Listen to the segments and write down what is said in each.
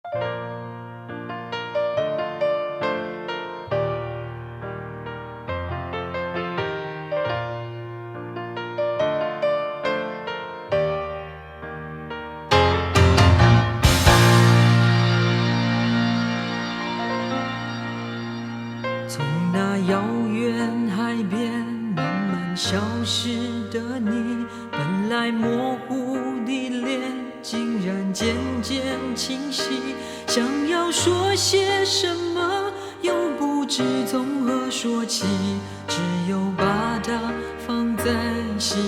从那遥远海边慢慢消失的你，本来模糊的脸竟然渐渐清晰。想要说些什么，又不知从何说起，只有把它放在心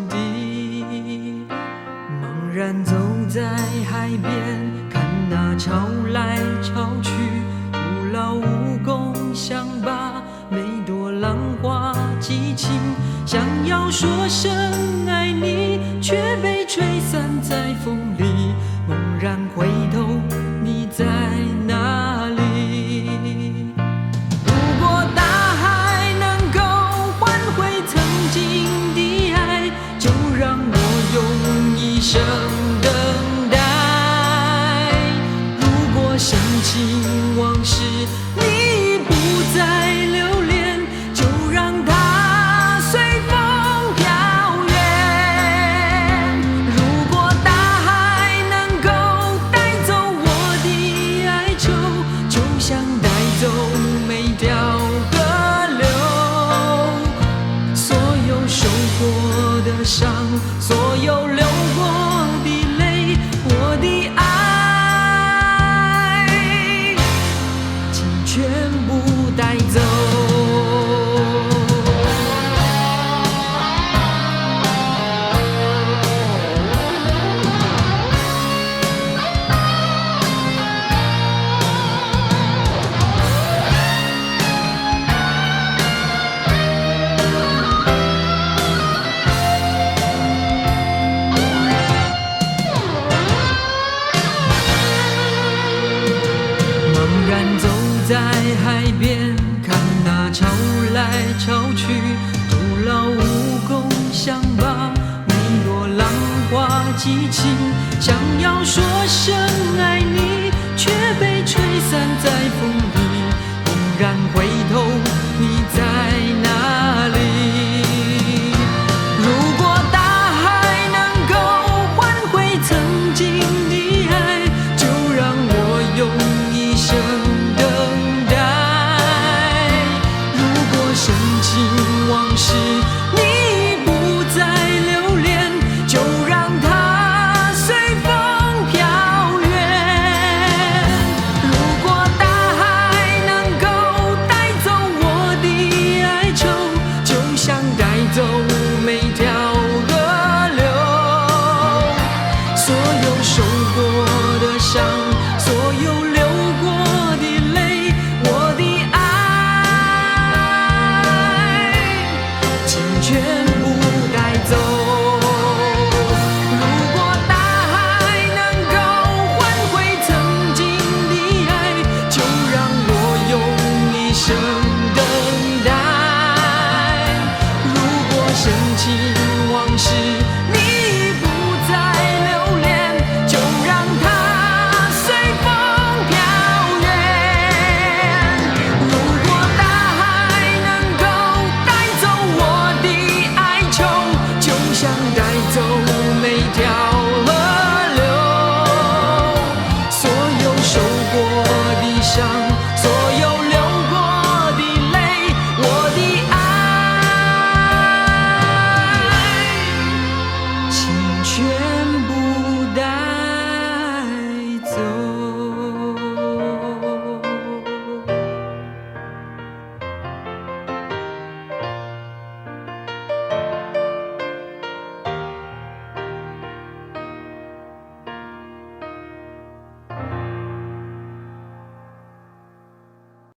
底。茫然走在海边，看那潮来潮去，徒劳无功，想把每朵浪花记清。想要说声爱你，却被吹散在风里。猛然回头，你在哪里？如果大海能够换回曾经的爱，就让我用一生等待。如果想起往事，你不再留恋，就让它随风飘远。如果大海能够带走我的哀愁，就像带走每条河流。所有受过的伤，所有流过的泪，我的爱请全部带走。茫然走在海边，看那潮来潮去，徒劳无功，想把每朵浪花记清。想要说声爱你，却被吹散在风里。猛然回头，你在哪里？如果大海能够换回曾经的爱，就让我用一生等待。如果深情往事你不再留恋，就让它随风飘远。如果大海能够带走我的哀愁，就像带走每条河流。所有受过的伤，